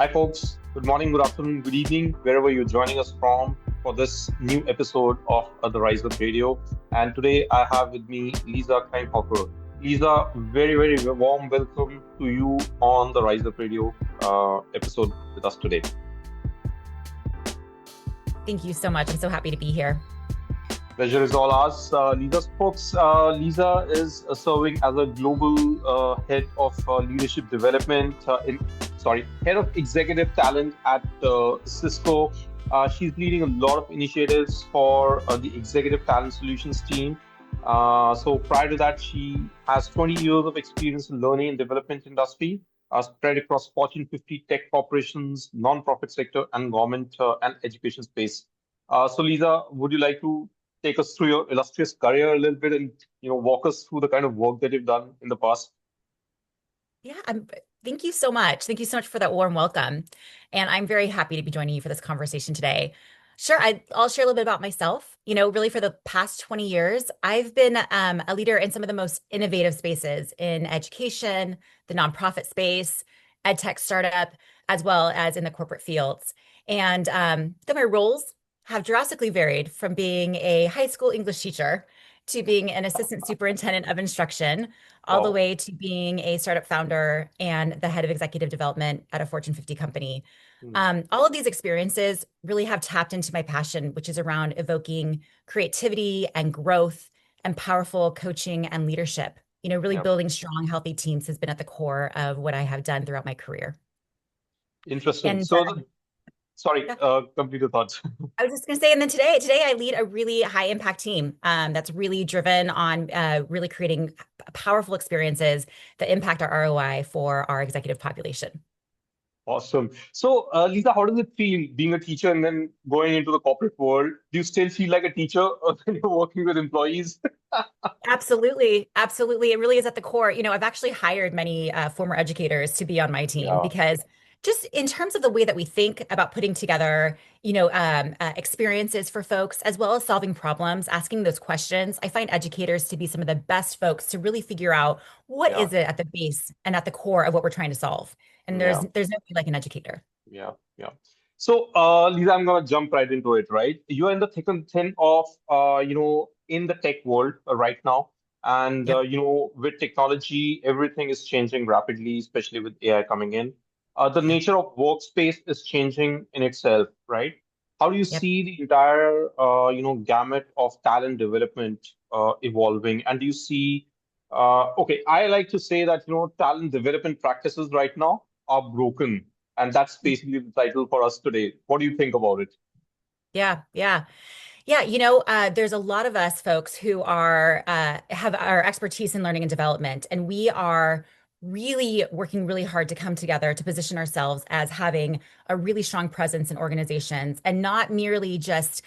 Hi, folks. Good morning, good afternoon, good evening, wherever you're joining us from for this new episode of the Rise Up Radio. And today I have with me Lisa Kleinhofer. Lisa, very warm welcome to you on the Rise Up Radio episode with us today. Thank you so much. I'm so happy to be here. Pleasure is all ours. Lisa is serving as a global head of leadership development, head of executive talent at Cisco. She's leading a lot of initiatives for the executive talent solutions team. So prior to that, she has 20 years of experience in learning and development industry, spread across Fortune 50 tech corporations, non-profit sector, and government and education space. So Lisa, would you like to take us through your illustrious career a little bit and walk us through the kind of work that you've done in the past? Yeah, thank you so much. Thank you so much for that warm welcome. And I'm very happy to be joining you for this conversation today. Sure, I'll share a little bit about myself. Really for the past 20 years, I've been a leader in some of the most innovative spaces in education, the nonprofit space, ed tech startup, as well as in the corporate fields. And then my roles have drastically varied from being a high school English teacher to being an assistant superintendent of instruction, all the Wow. way to being a startup founder and the head of executive development at a Fortune 50 company. Hmm. All of these experiences really have tapped into my passion, which is around evoking creativity and growth and powerful coaching and leadership. Really Yeah. building strong, healthy teams has been at the core of what I have done throughout my career. Interesting. And Sorry, yeah, complete your thoughts. I was just going to say, and then today I lead a really high impact team that's really driven on really creating powerful experiences that impact our ROI for our executive population. Awesome. So, Lisa, how does it feel being a teacher and then going into the corporate world? Do you still feel like a teacher when you're working with employees? Absolutely. Absolutely. It really is at the core. I've actually hired many former educators to be on my team Yeah. because just in terms of the way that we think about putting together, experiences for folks, as well as solving problems, asking those questions, I find educators to be some of the best folks to really figure out what Yeah. is it at the base and at the core of what we're trying to solve. And there's Yeah. there's nobody like an educator. Yeah. Yeah. So, Lisa, I'm gonna jump right into it, right? You're in the thick and thin of, in the tech world right now, and Yep. with technology, everything is changing rapidly, especially with AI coming in. The Yep. nature of workspace is changing in itself, right? How do you Yep. see the entire, gamut of talent development evolving? And do you see, okay, I like to say that, talent development practices right now are broken, and that's basically the title for us today. What do you think about it? Yeah. Yeah. Yeah, there's a lot of us folks who have our expertise in learning and development, and we are really working really hard to come together to position ourselves as having a really strong presence in organizations and not merely just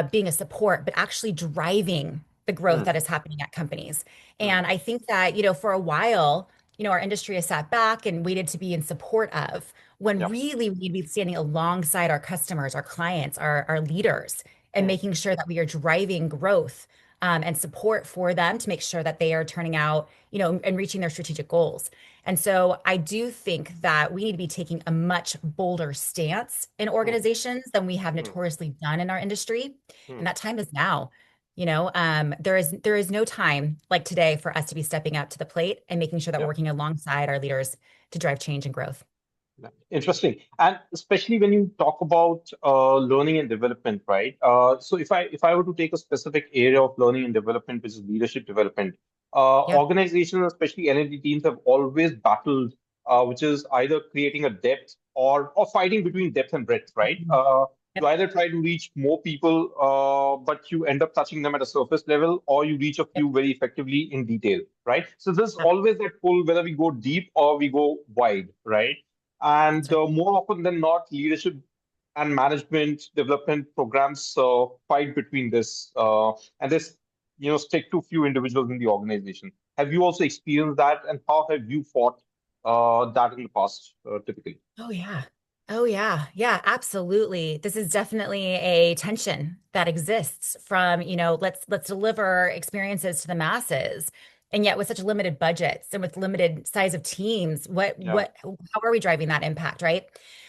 being a support, but actually driving the growth Hmm. that is happening at companies. Hmm. And I think that, for a while, our industry has sat back and waited to be in support of when Yep. really we need to be standing alongside our customers, our clients, our leaders and Hmm. making sure that we are driving growth and support for them to make sure that they are turning out, and reaching their strategic goals. And so I do think that we need to be taking a much bolder stance in Hmm. organizations than we have Hmm. notoriously done in our industry. And Hmm. that time is now. There is no time like today for us to be stepping up to the plate and making sure that we're Yeah. working alongside our leaders to drive change and growth. Yeah. Interesting. And especially when you talk about learning and development, right? So if I were to take a specific area of learning and development, which is leadership development, Yeah. organizations, especially L&D teams, have always battled, which is either creating a depth or fighting between depth and breadth, right? Mhm. You Yep. either try to reach more people, but you end up touching them at a surface level, or you reach a Yep. few very effectively in detail, right? So there's Yep. always that pull whether we go deep or we go wide, right? That's And right. more often than not, leadership and management development programs fight between this, and this, stick to few individuals in the organization. Have you also experienced that, and how have you fought that in the past, typically? Oh yeah. Oh yeah. Yeah, absolutely. This is definitely a tension that exists from, let's deliver experiences to the masses. And yet with such limited budgets and with limited size of teams, Yeah. how are we driving that impact, right?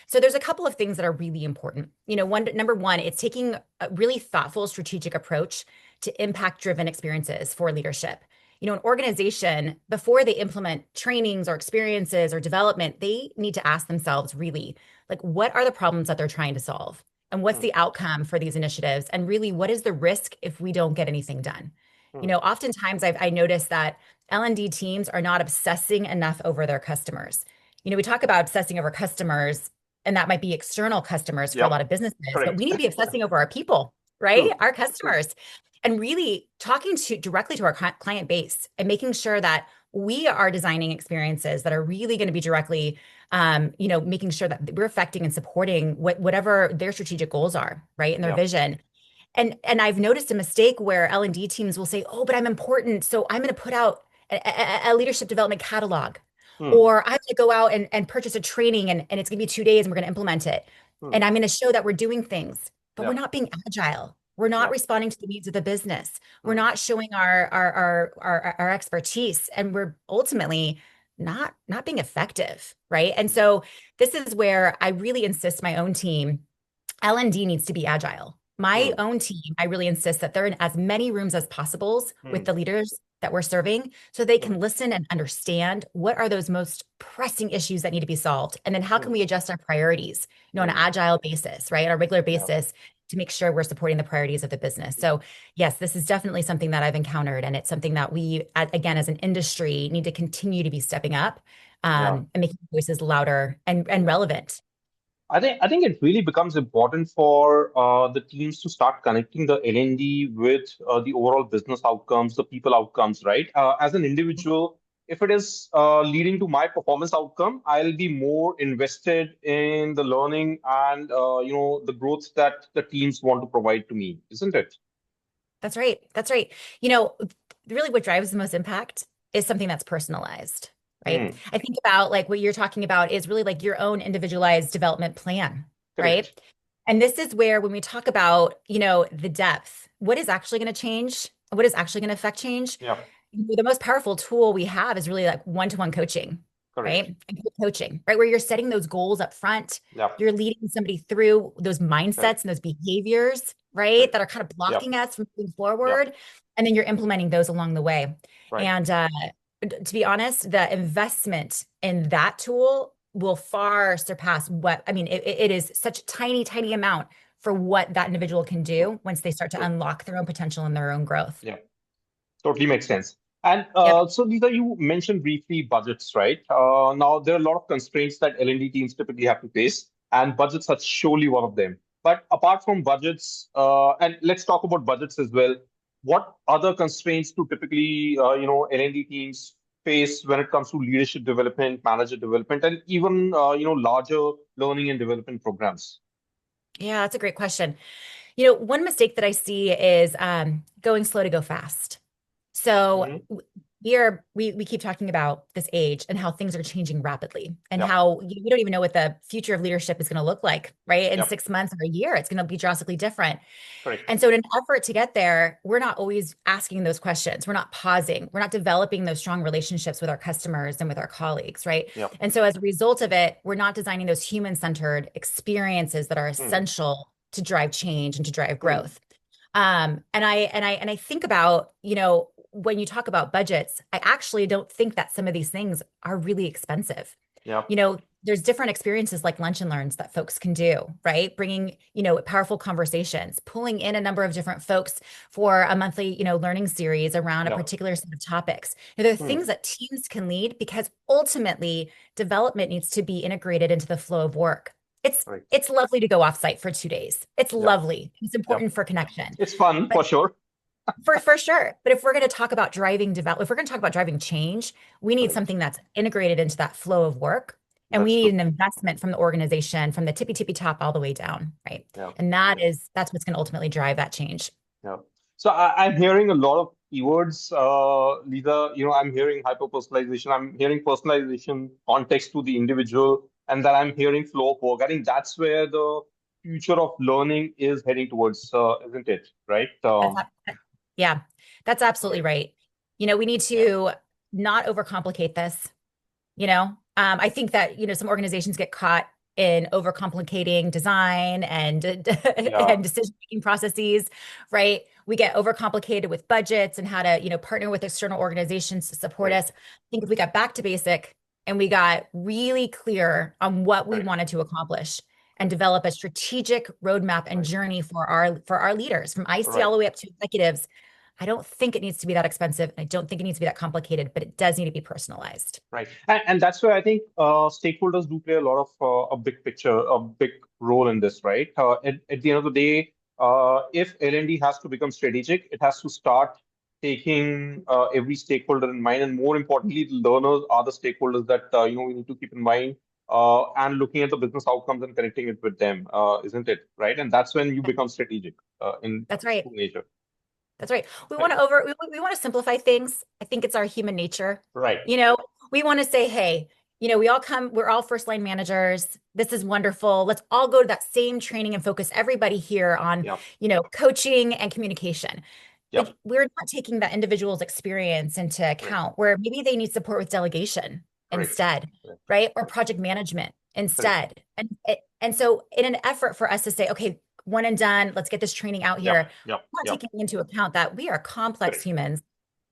So there's a couple of things that are really important. Number one, it's taking a really thoughtful, strategic approach to impact-driven experiences for leadership. An organization, before they implement trainings or experiences or development, they need to ask themselves really, like, what are the problems that they're trying to solve? And what's Hmm. the outcome for these initiatives? And really, what is the risk if we don't get anything done? Hmm. Oftentimes I noticed that L&D teams are not obsessing enough over their customers. We talk about obsessing over customers, and that might be external customers for a lot Yep. of businesses, but Correct. we need to be obsessing over our people, right? True. Our True. customers, and really talking to directly to our client base and making sure that we are designing experiences that are really going to be directly, making sure that we're affecting and supporting whatever their strategic goals are, right, and their Yep. vision. And I've noticed a mistake where L&D teams will say, "Oh, but I'm important, so I'm going to put out a leadership development catalog, Hmm. or I'm going to go out and purchase a training, and it's going to be 2 days, and we're going to implement it, Hmm. and I'm going to show that we're doing things." But we're Yep. not being agile. We're not Yep. responding to the needs of the business. We're Hmm. not showing our expertise, and we're ultimately not being effective, right? And Hmm. so this is where I really insist my own team. L&D needs to be agile. My Hmm. own team, I really insist that they're in as many rooms as possible with Hmm. the leaders that we're serving so they Hmm. can listen and understand what are those most pressing issues that need to be solved. And then how can Hmm. we adjust our priorities, on an Hmm. agile basis, right? On a regular Yep. basis to make sure we're supporting the priorities of the business. So yes, this is definitely something that I've encountered. And it's something that we, again, as an industry, need to continue to be stepping up Yeah. and making voices louder and Yeah. relevant. I think it really becomes important for the teams to start connecting the L&D with the overall business outcomes, the people outcomes, right? As an individual, if it is leading to my performance outcome, I'll be more invested in the learning and the growth that the teams want to provide to me, isn't it? That's right. That's right. You know, really what drives the most impact is something that's personalized, right? Hmm. I think about like what you're talking about is really like your own individualized development plan, right? Correct. And this is where when we talk about, the depth, what is actually going to change, what is actually going to affect change, Yeah. the most powerful tool we have is really like one-to-one coaching, right? Correct. And group coaching, right? Where you're setting those goals up front, Yeah. you're leading somebody through those mindsets Correct. and those behaviors, right? Correct. That are kind of Yeah. blocking us from moving Yeah. forward. And then you're implementing those along the way. Right. And to be honest, the investment in that tool will far surpass what, I mean, it is such a tiny, tiny amount for what that individual can True. do once they start to True. unlock their own potential and their own growth. Yeah. Totally makes sense. And Yep. so, Lisa, you mentioned briefly budgets, right? Now, there are a lot of constraints that L&D teams typically have to face, and budgets are surely one of them. But apart from budgets, and let's talk about budgets as well. What other constraints do typically, L&D teams face when it comes to leadership development, manager development, and even, larger learning and development programs? Yeah, that's a great question. One mistake that I see is going slow to go fast. So Hmm. we keep talking about this age and how things are changing rapidly and Yep. how we don't even know what the future of leadership is going to look like, right? In Yep. 6 months or a year, it's going to be drastically different. Correct. And so in an effort to get there, we're not always asking those questions. We're not pausing. We're not developing those strong relationships with our customers and with our colleagues, right? Yep. And so as a result of it, we're not designing those human-centered experiences that are Hmm. essential to drive change and to drive Hmm. growth. And I think about, when you talk about budgets, I actually don't think that some of these things are really expensive. Yep. There's different experiences like lunch and learns that folks can do, right? Bringing, powerful conversations, pulling in a number of different folks for a monthly, learning series around a Yep. particular set of topics. There are Hmm. things that teams can lead because ultimately development needs to be integrated into the flow of work. It's Correct. it's lovely to go offsite for 2 days. It's Yep. lovely. It's Yep. important for connection. It's fun But for sure. for sure. But if we're going to talk about if we're going to talk about driving change, we need Correct. something that's integrated into that flow of work. And we That's need true. an investment from the organization, from the tippy top all the way down, right? Yeah. And that's what's going to ultimately drive that change. Yeah. So I'm hearing a lot of keywords, Lisa. I'm hearing hyper personalization. I'm hearing personalization, context to the individual, and then I'm hearing flow of work. I think that's where the future of learning is heading towards, isn't it? Right? That's, yeah, that's absolutely Correct. right. We need Yeah. to not overcomplicate this. I think that, some organizations get caught in overcomplicating design and Yeah. and decision-making processes, right? We get overcomplicated with budgets and how to, partner with external organizations to support Right. us. I think if we got back to basic and we got really clear on what we Right. wanted to accomplish and Right. develop a strategic roadmap and Right. journey for our leaders from IC all Right. the way up to executives, I don't think it needs to be that expensive. And I don't think it needs to be that complicated, but it does need to be personalized. Right. And that's where I think stakeholders do play a lot of a big picture, a big role in this, right? At the end of the day, if L&D has to become strategic, it has to start taking every stakeholder in mind. And more importantly, the learners are the stakeholders that we need to keep in mind and looking at the business outcomes and connecting it with them, isn't it? Right. And that's when you become strategic in That's right. true nature. That's right. Right. We want to simplify things. I think it's our human nature. Right. You know, we want to say, hey, we're all first line managers. This is wonderful. Let's all go to that same training and focus everybody here on, Yeah. coaching and communication. Yep. But we're not taking that individual's experience into Right. account, where maybe they need support with delegation Correct. instead, Correct. right? Or Correct. project management Correct. instead. And so in an effort for us to say, okay, one and done, let's get this training out Yep. here, Yep. not Yep. taking into account that we are complex Correct. humans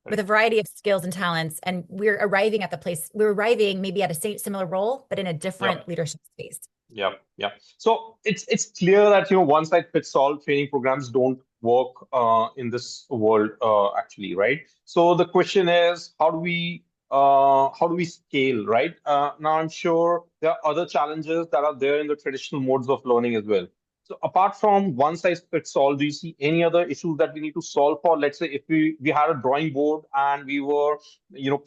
with a Correct. variety of skills and talents, and we're arriving maybe at a similar role, but in a different Yep. leadership space. Yep. Yep. So it's clear that one size fits all training programs don't work in this world actually, right? So the question is, how do we scale, right? Now I'm sure there are other challenges that are there in the traditional modes of learning as well. So apart from one size fits all, do you see any other issues that we need to solve for? Let's say if we had a drawing board and we were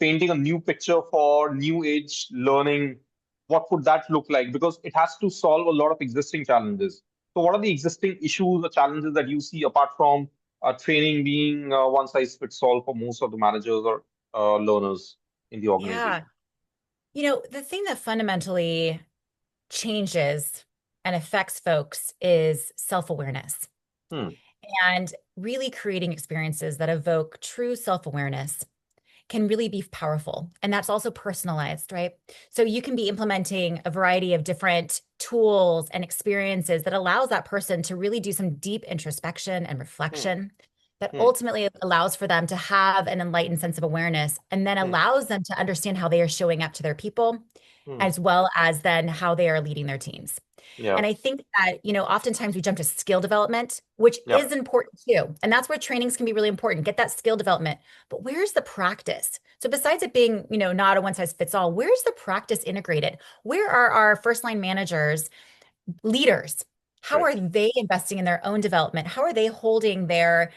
painting a new picture for new age learning, what would that look like? Because it has to solve a lot of existing challenges. So what are the existing issues or challenges that you see apart from training being one size fits all for most of the managers or learners in the Yeah. organization? The thing that fundamentally changes and affects folks is self-awareness Hmm. and really creating experiences that evoke true self-awareness can really be powerful. And that's also personalized, right? So you can be implementing a variety of different tools and experiences that allows that person to really do some deep introspection and Hmm. reflection that Hmm. ultimately allows for them to have an enlightened sense of awareness and then Hmm. allows them to understand how they are showing up to their people, Hmm. as well as then how they are leading their teams. Yeah. And I think that, oftentimes we jump to skill development, which Yeah. is important too. And that's where trainings can be really important. Get that skill development. But where's the practice? So besides it being, not a one size fits all, where's the practice integrated? Where are our first line managers, leaders? How Right. are they investing in their own development? How are they holding their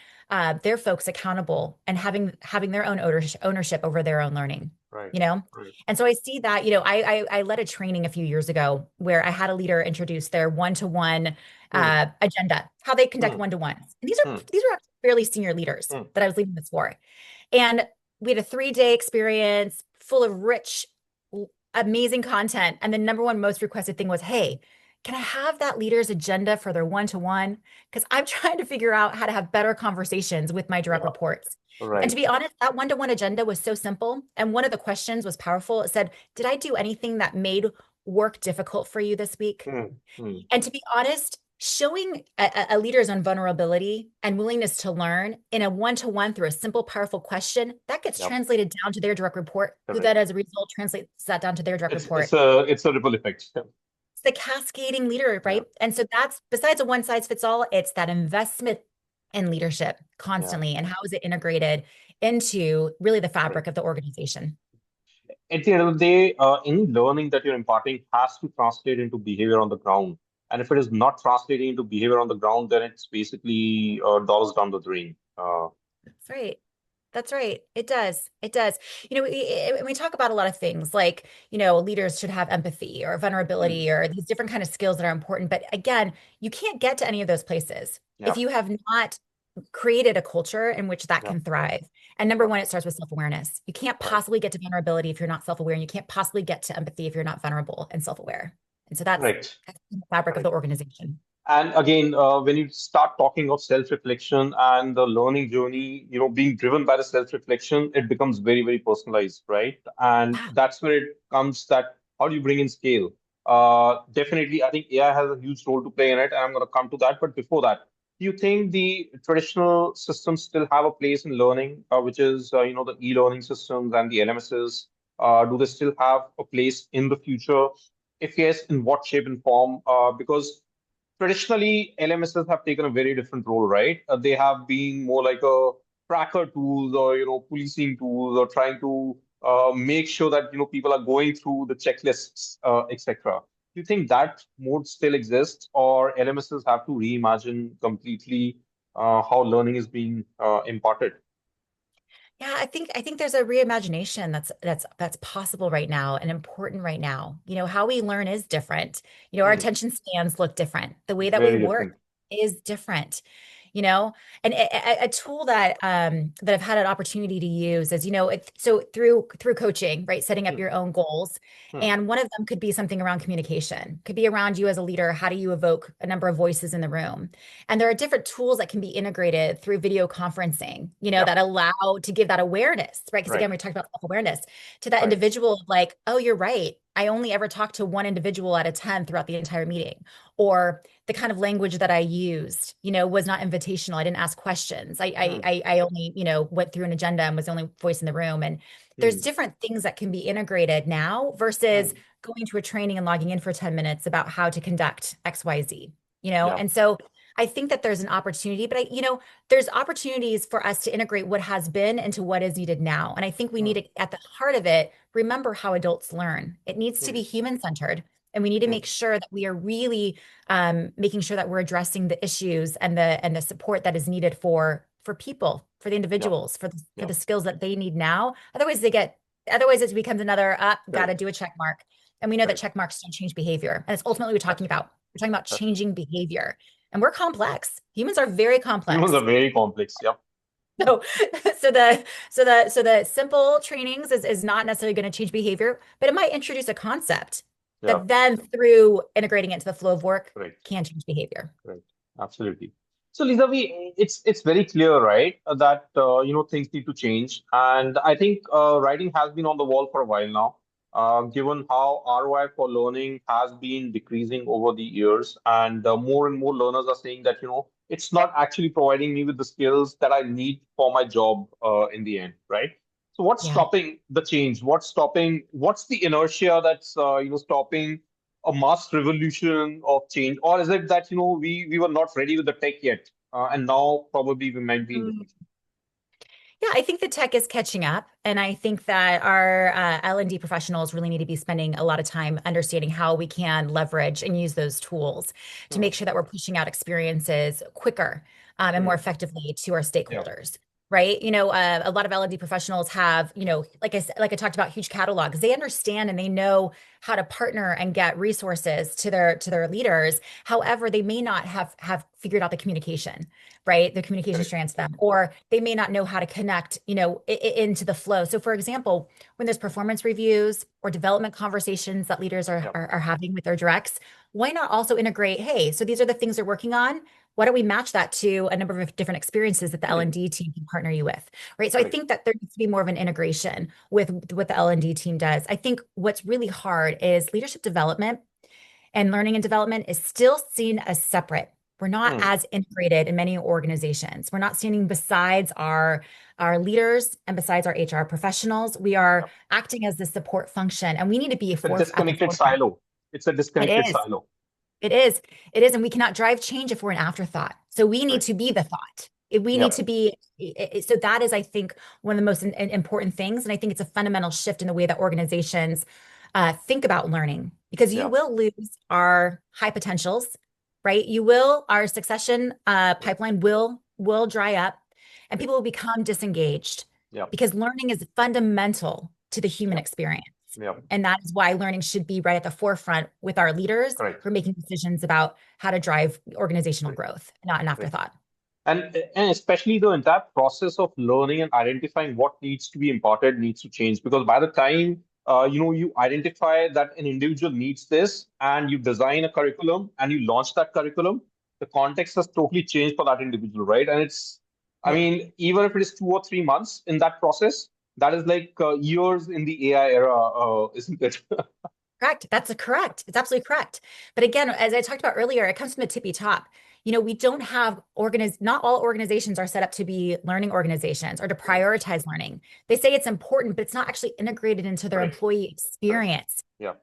folks accountable and having their own ownership over their own learning? Right. You know, Right. and so I see that. I led a training a few years ago where I had a leader introduce their one-to-one Hmm. agenda, how they conduct Hmm. one-to-ones. And these are actually fairly senior leaders Hmm. that I was leading this for. And we had a 3-day experience full of rich, amazing content. And the number one most requested thing was, hey, can I have that leader's agenda for their one-to-one? Because I'm trying to figure out how to have better conversations with my direct Yeah. reports. And to Right. be honest, that one-to-one agenda was so simple. And one of the questions was powerful. It said, did I do anything that made work difficult for you this week? Hmm. Hmm. And to be honest, showing a leader's own vulnerability and willingness to learn in a one-to-one through a simple, powerful question, that gets Yep. translated down to their direct report, who then Correct. as a result translates that down to their direct It's it's report. a it's a ripple effect. Yeah. It's the cascading leader, Yeah. right? And so that's besides a one size fits all, it's that investment in leadership Yeah. constantly and how is it integrated into really the Right. fabric of the organization. At the end of the day, any learning that you're imparting has to translate into behavior on the ground. And if it is not translating into behavior on the ground, then it's basically dollars down the drain. That's right. That's right. It does. It does. We talk about a lot of things like, leaders should have empathy or Hmm. vulnerability or these different kind of skills that are important. But again, you can't get to any of those places if Yeah. you have not created a culture in which that Yeah. can thrive. And number Yeah. one, it starts with self-awareness. You can't Right. possibly get to vulnerability if you're not self-aware, and you can't possibly get to empathy if you're not vulnerable and self-aware. And so that's Correct. the fabric of the Correct. organization. And again, when you start talking of self-reflection and the learning journey, being driven by the self-reflection, it becomes very, very personalized, right? And Yeah. that's where it comes that how do you bring in scale? Definitely, I think AI has a huge role to play in it, and I'm going to come to that. But before that, do you think the traditional systems still have a place in learning, which is, the e-learning systems and the LMSs? Do they still have a place in the future? If yes, in what shape and form? Because traditionally LMSs have taken a very different role, right? They have been more like a tracker tools or policing tools or trying to make sure that people are going through the checklists, etc. Do you think that mode still exists, or LMSs have to reimagine completely how learning is being imparted? Yeah, I think there's a reimagination that's possible right now and important right now. How we learn is different. Our Hmm. attention spans look different. The way that we Very work different. is different. you know and a tool that I've had an opportunity to use is so through coaching, right, setting up Hmm. your own goals. Hmm. And one of them could be something around communication, could be around you as a leader. How do you evoke a number of voices in the room? And there are different tools that can be integrated through video conferencing, Yeah. that allow to give that awareness, right? Because Right. again, we talked about self-awareness to that Right. individual of like, oh, you're right, I only ever talk to one individual at a 10 throughout the entire meeting. Or the kind of language that I used, was not invitational. I didn't ask questions. Hmm. I only, went through an agenda and was the only voice in the room. And there's Hmm. different things that can be integrated now versus Hmm. going to a training and logging in for 10 minutes about how to conduct XYZ, Yeah. And so I think that there's an opportunity, but there's opportunities for us to integrate what has been into what is needed now. And I think we need Hmm. to, at the heart of it, remember how adults learn. It needs to Hmm. be human centered. And we need to Hmm. make sure that we are really making sure that we're addressing the issues and the support that is needed for people, for the Yeah. individuals, for Yeah. the skills that they need now. Otherwise it becomes another got to Correct. do a check mark. And we know that Correct. check marks don't change behavior. And it's ultimately what we're talking Absolutely. about. We're talking about Absolutely. changing behavior. And we're complex. Humans are very Humans are complex. very complex. Yep. So, so the simple trainings is not necessarily going to change behavior, but it might introduce a concept Yeah. that then through integrating it into the flow of work Correct. can change behavior. Correct. Absolutely. So, Lisa, it's very clear, right, that things need to change, and I think writing has been on the wall for a while now. Given how ROI for learning has been decreasing over the years, and more and more learners are saying that it's not actually providing me with the skills that I need for my job in the end, right? So, what's Yeah. stopping the change? What's stopping? What's the inertia that's stopping a mass revolution of change, or is it that we were not ready with the tech yet, and now probably we might be in the Mm. future? Yeah, I think the tech is catching up, and I think that our L&D professionals really need to be spending a lot of time understanding how we can leverage and use those tools to Hmm. make sure that we're pushing out experiences quicker and more Hmm. effectively to our Yeah. stakeholders. Right. A lot of L&D professionals have, like I said, like I talked about, huge catalogs. They understand and they know how to partner and get resources to their leaders. However, they may not have figured out the communication, right? The communication Correct. strands to them, or they may not know how to connect, into the flow. So, for example, when there's performance reviews or development conversations that leaders are, Yeah. are, are having with their directs, why not also integrate, hey, so these are the things they're working on. Why don't we match that to a number of different experiences that the Hmm. L&D team can partner you with, right? So I Correct. think that there needs to be more of an integration with what the L&D team does. I think what's really hard is leadership development and learning and development is still seen as separate. We're not Hmm. as integrated in many organizations. We're not standing besides our leaders and besides our HR professionals. We Yeah. are acting as the support function, and we need to be It's a at the disconnected forefront. silo. It's a It disconnected is. silo. It is. It is. And we cannot drive change if we're an afterthought. So we need Right. to be the thought. We need Yeah. to be. So that is, I think, one of the most important things. And I think it's a fundamental shift in the way that organizations think about learning, because you Yeah. will lose our high potentials, right? Our succession Yeah. pipeline will dry up, and Right. people will become disengaged Yeah. because learning is fundamental to the human Yeah. experience. Yeah. And that is why learning should be right at the forefront with our leaders Correct. who are making decisions about how to drive organizational Correct. growth, not an Correct. afterthought. And especially the entire process of learning and identifying what needs to be imparted needs to change, because by the time you identify that an individual needs this and you design a curriculum and you launch that curriculum, the context has totally changed for that individual, right? And it's, I Right. mean, even if it is 2 or 3 months in that process, that is like years in the AI era, isn't it? Correct. That's correct. It's absolutely correct. But again, as I talked about earlier, it comes from the tippy top. We don't have not all organizations are set up to be learning organizations or to Correct. prioritize learning. They say it's important, but it's not actually integrated into their Correct. employee Correct. experience. Yeah.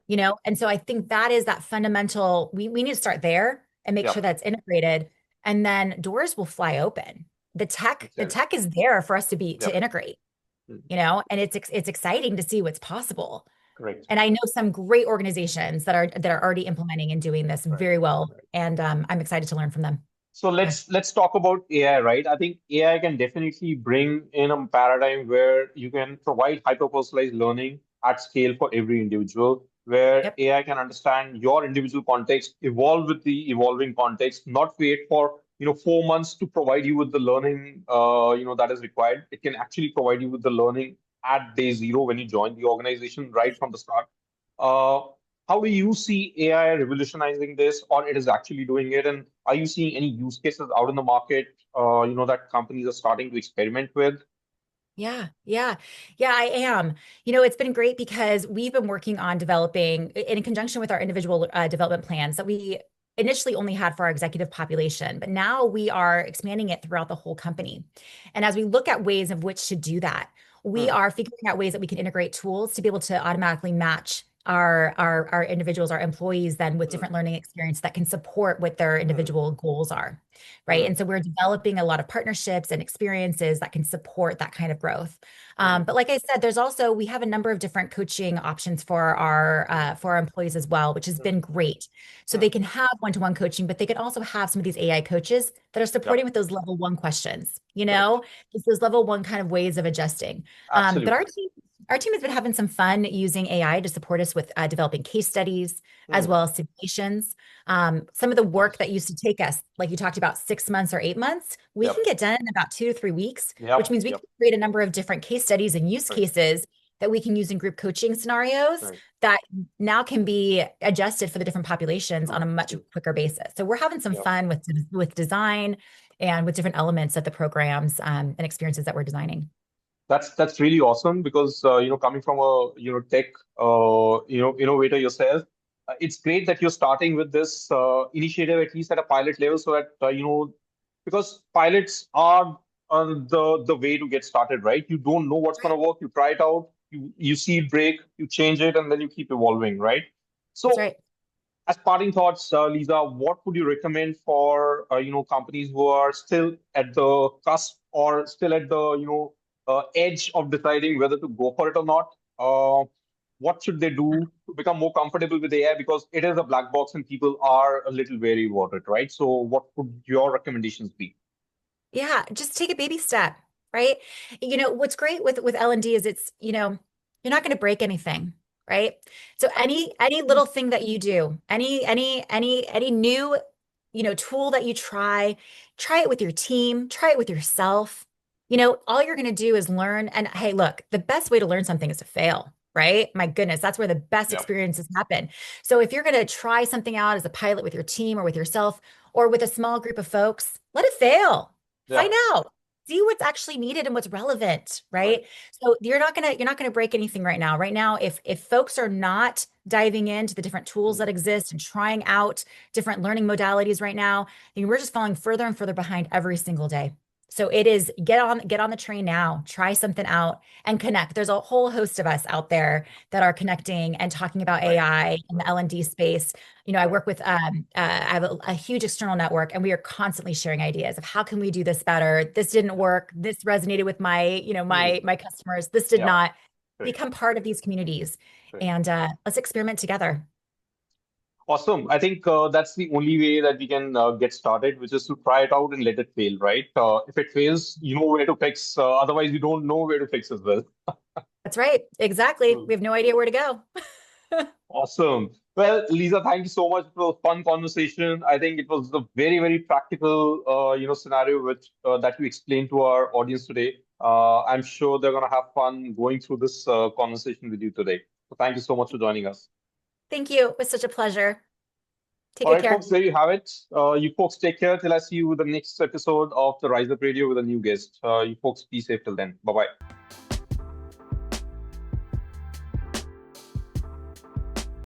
And so I think that is that fundamental, we need to start there and make Yeah. sure that's integrated. And then doors will fly open. The Excellent. tech is there for us Yeah. to integrate, Mhm. and it's exciting to see what's possible. Correct. And I know some great organizations that are already implementing and doing this Right. very well. Right. And I'm excited to learn from them. So Yeah. let's talk about AI, right? I think AI can definitely bring in a paradigm where you can provide hyper-personalized learning at scale for every individual, where Yep. AI can understand your individual context, evolve with the evolving context, not wait for 4 months to provide you with the learning that is required. It can actually provide you with the learning at day zero when you join the organization right from the start. Uh, how do you see AI revolutionizing this, or it is actually doing it? And are you seeing any use cases out in the market, that companies are starting to experiment with? Yeah, yeah, yeah, I am. It's been great because we've been working on developing in conjunction with our individual development plans that we initially only had for our executive population, but now we are expanding it throughout the whole company. And as we look at ways of which to do that, we Hmm, are figuring out ways that we can integrate tools to be able to automatically match our individuals, our employees, then with hmm, different learning experience that can support what their hmm, individual goals are. Right. hmm, And so we're developing a lot of partnerships and experiences that can support that kind of growth. hmm, But like I said, we have a number of different coaching options for our employees as well, which has hmm, been great. So hmm. they can have one-to-one coaching, but they can also have some of these AI coaches that are supporting Yep, with those level one questions, correct. just those level one kind of ways of adjusting. But our Absolutely. team has been having some fun using AI to support us with developing case studies as Hmm, well as simulations. Some of the work nice. that used to take us, like you talked about, 6 months or 8 months, we can Yep, get done in about 2 to 3 weeks, which yep, means we yep. can create a number of different case studies and use Right, cases that we can use in group coaching scenarios right. that now can be adjusted for the different populations on a much Hmm, quicker basis. So we're having some yep. fun with design and with different elements of the programs and experiences that we're designing. That's really awesome because coming from a tech innovator yourself, it's great that you're starting with this initiative at least at a pilot level, so that because pilots are the way to get started, right? You don't know what's going Right. to work, you try it out, you see it break, you change it, and then you keep evolving, right? That's So right. as parting thoughts, Lisa, what would you recommend for companies who are still at the cusp or still at the edge of deciding whether to go for it or not? What should they do to become more comfortable with AI? Because it is a black box and people are a little wary about it, right? So, what would your recommendations be? Yeah, just take a baby step, right? What's great with L&D is you're not going to break anything, right? So any little thing that you do, any new, tool that you try it with your team, try it with yourself. All you're going to do is learn. And hey, look, the best way to learn something is to fail, right? My goodness, that's where the best Yeah, experiences happen. So if you're going to try something out as a pilot with your team or with yourself or with a small group of folks, let it fail. yeah, Find out. See what's actually needed and what's relevant, right, right? So you're not gonna break anything right now. Right now, if folks are not diving into the different tools mm, that exist and trying out different learning modalities right now, then we're just falling further and further behind every single day. So it is get on the train now, try something out and connect. There's a whole host of us out there that are connecting and talking about right, AI in the right, L&D space. I right. work with I have a huge external network, and we are constantly sharing ideas of how can we do this better. This didn't Yeah, work. This resonated with mm, my customers. This did yeah, not. right, Become part of these communities, right. and let's experiment together. Awesome. I think that's the only way that we can get started, which is to try it out and let it fail, right? If it fails, you know where to fix. Otherwise, you don't know where to fix as well. That's right. Exactly. Hmm. We have no idea where to go. Awesome. Well, Lisa, thank you so much for a fun conversation. I think it was a very, very practical, scenario which that you explained to our audience today. I'm sure they're gonna have fun going through this conversation with you today. So thank you so much for joining us. Thank you. It was such a pleasure. Take All good right, care. folks, there you have it. You folks take care till I see you with the next episode of the Rise Up Radio with a new guest. You folks be safe till then. Bye bye.